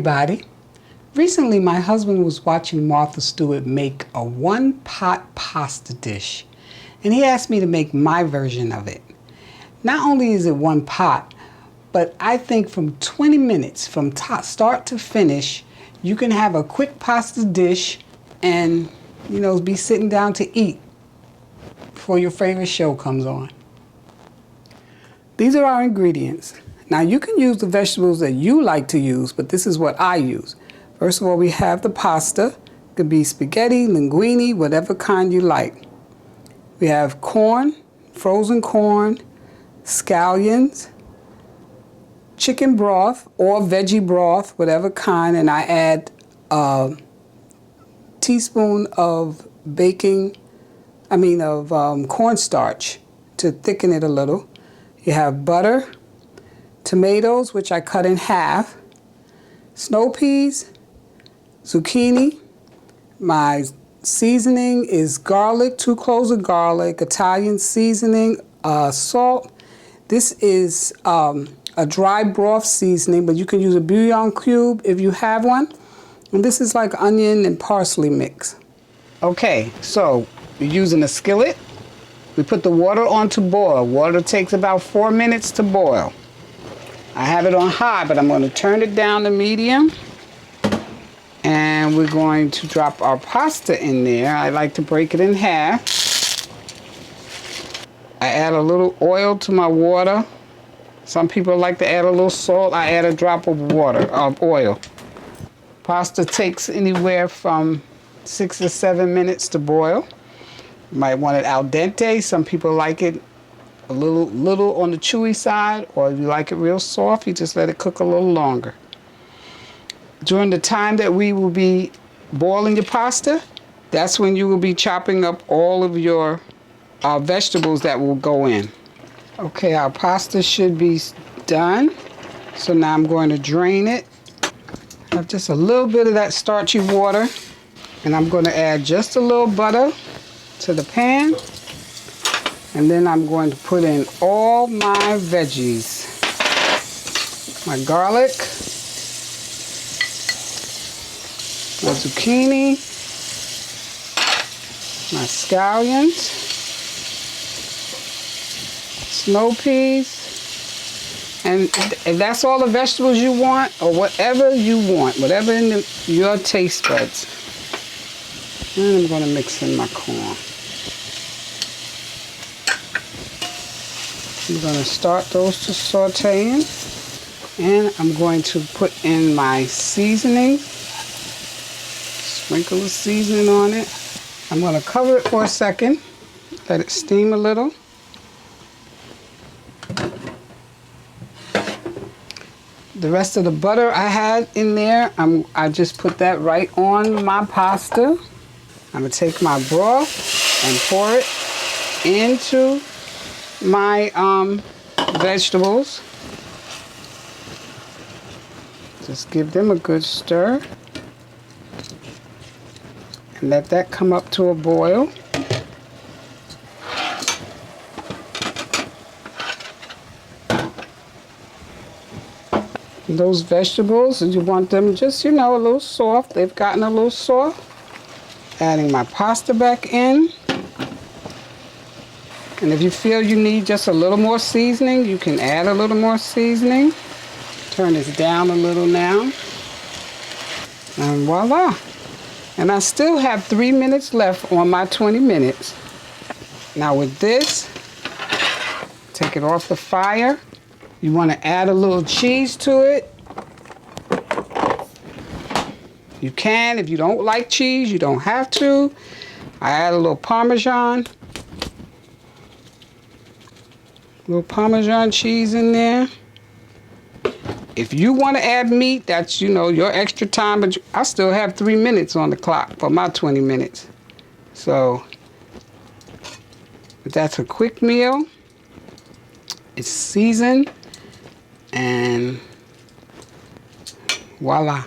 everybody. Recently, my husband was watching Martha Stewart make a one-pot pasta dish, and he asked me to make my version of it. Not only is it one pot, but I think from 20 minutes, from start to finish, you can have a quick pasta dish and, be sitting down to eat before your favorite show comes on. These are our ingredients. Now, you can use the vegetables that you like to use, but this is what I use. First of all, we have the pasta. It could be spaghetti, linguine, whatever kind you like. We have corn, frozen corn, scallions, chicken broth or veggie broth, whatever kind, and I add a teaspoon of cornstarch to thicken it a little. You have butter, tomatoes, which I cut in half, snow peas, zucchini. My seasoning is garlic, 2 cloves of garlic, Italian seasoning, salt. This is a dry broth seasoning, but you can use a bouillon cube if you have one. And this is like onion and parsley mix. Okay, so we're using a skillet. We put the water on to boil. Water takes about 4 minutes to boil. I have it on high, but I'm going to turn it down to medium. And we're going to drop our pasta in there. I like to break it in half. I add a little oil to my water. Some people like to add a little salt. I add a drop of oil. Pasta takes anywhere from 6 to 7 minutes to boil. You might want it al dente. Some people like it a little on the chewy side, or if you like it real soft, you just let it cook a little longer. During the time that we will be boiling your pasta, that's when you will be chopping up all of your vegetables that will go in. Okay, our pasta should be done. So now I'm going to drain it. I have just a little bit of that starchy water, and I'm going to add just a little butter to the pan. And then I'm going to put in all my veggies. My garlic, my zucchini, my scallions, snow peas, and if that's all the vegetables you want, or whatever you want, whatever in your taste buds. And I'm going to mix in my corn. I'm going to start those to sauteing, and I'm going to put in my seasoning. Sprinkle the seasoning on it. I'm going to cover it for a second, let it steam a little. The rest of the butter I had in there, I just put that right on my pasta. I'm going to take my broth and pour it into my vegetables. Just give them a good stir. And let that come up to a boil. And those vegetables, you want them just, a little soft. They've gotten a little soft. Adding my pasta back in. And if you feel you need just a little more seasoning, you can add a little more seasoning. Turn this down a little now. And voila. And I still have 3 minutes left on my 20 minutes. Now with this, take it off the fire. You want to add a little cheese to it. You can. If you don't like cheese, you don't have to. I add a little Parmesan. A little Parmesan cheese in there. If you want to add meat, that's, your extra time, but I still have 3 minutes on the clock for my 20 minutes. So, but that's a quick meal. It's seasoned, and voila.